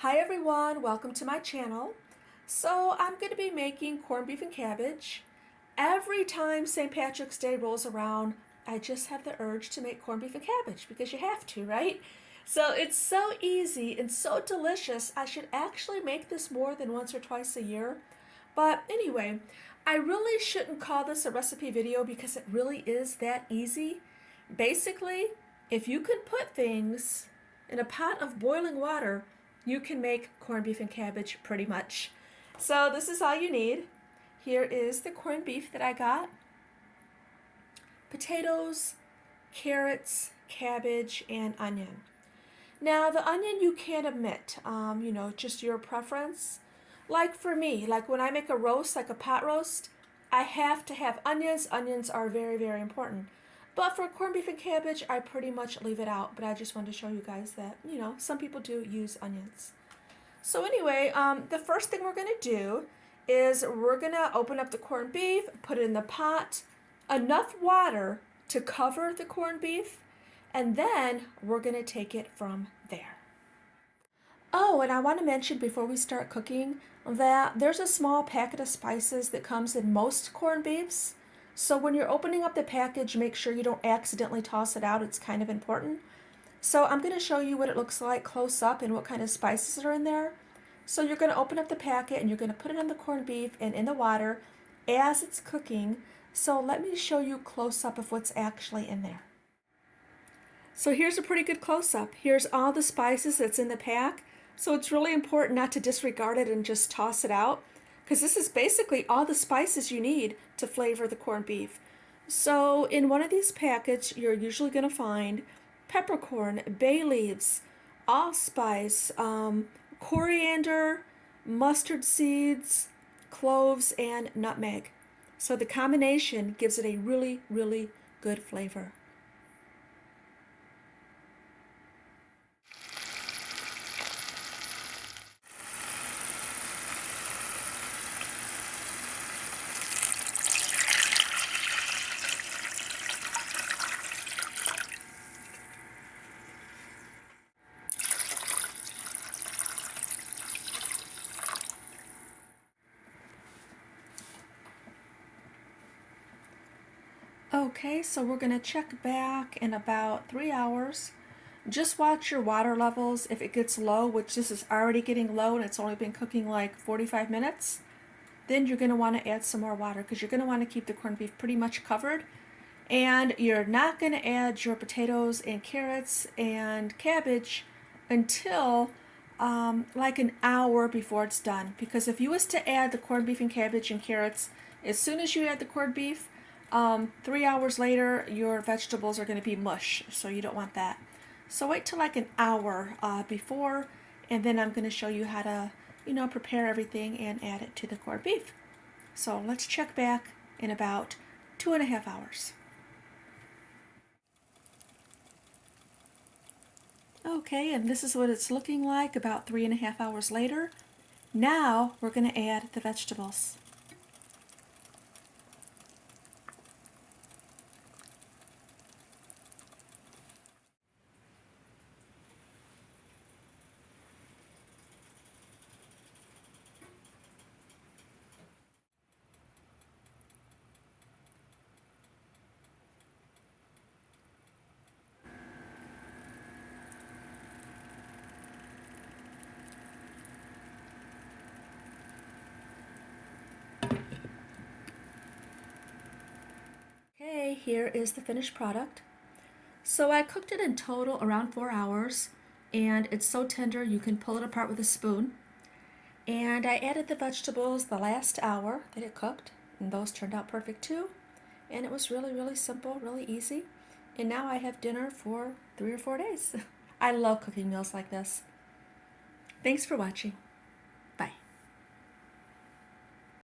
Hi everyone, welcome to my channel. So I'm going to be making corned beef and cabbage. Every time St. Patrick's Day rolls around, I just have the urge to make corned beef and cabbage because you have to, right? So it's so easy and so delicious. I should actually make this more than once or twice a year. But anyway, I really shouldn't call this a recipe video because it really is that easy. Basically, if you can put things in a pot of boiling water, you can make corned beef and cabbage pretty much. So this is all you need. Here is the corned beef that I got. Potatoes, carrots, cabbage, and onion. Now the onion you can't omit, just your preference. Like for me, like when I make a roast, like a pot roast, I have to have onions. Onions are very, very important. But for corned beef and cabbage, I pretty much leave it out. But I just wanted to show you guys that, some people do use onions. So anyway, the first thing we're going to do is we're going to open up the corned beef, put it in the pot, enough water to cover the corned beef, and then we're going to take it from there. Oh, and I want to mention before we start cooking that there's a small packet of spices that comes in most corned beefs. So when you're opening up the package, make sure you don't accidentally toss it out. It's kind of important. So I'm going to show you what it looks like close up and what kind of spices are in there. So you're going to open up the packet and you're going to put it on the corned beef and in the water as it's cooking. So let me show you close up of what's actually in there. So here's a pretty good close up. Here's all the spices that's in the pack. So it's really important not to disregard it and just toss it out, because this is basically all the spices you need to flavor the corned beef. So in one of these packets, you're usually going to find peppercorn, bay leaves, allspice, coriander, mustard seeds, cloves, and nutmeg. So the combination gives it a really, really good flavor. Okay, so we're going to check back in about 3 hours. Just watch your water levels. If it gets low, which this is already getting low and it's only been cooking like 45 minutes, then you're going to want to add some more water because you're going to want to keep the corned beef pretty much covered. And you're not going to add your potatoes and carrots and cabbage until like an hour before it's done. Because if you was to add the corned beef and cabbage and carrots, as soon as you add the corned beef, 3 hours later, your vegetables are going to be mush, so you don't want that. So wait till like an hour before, and then I'm going to show you how to, prepare everything and add it to the corned beef. So let's check back in about 2.5 hours. Okay, and this is what it's looking like about 3.5 hours later. Now we're going to add the vegetables. Okay, here is the finished product. So I cooked it in total around 4 hours, and it's so tender you can pull it apart with a spoon. And I added the vegetables the last hour that it cooked, and those turned out perfect too. And it was really, really simple, really easy. And now I have dinner for 3 or 4 days. I love cooking meals like this. Thanks for watching.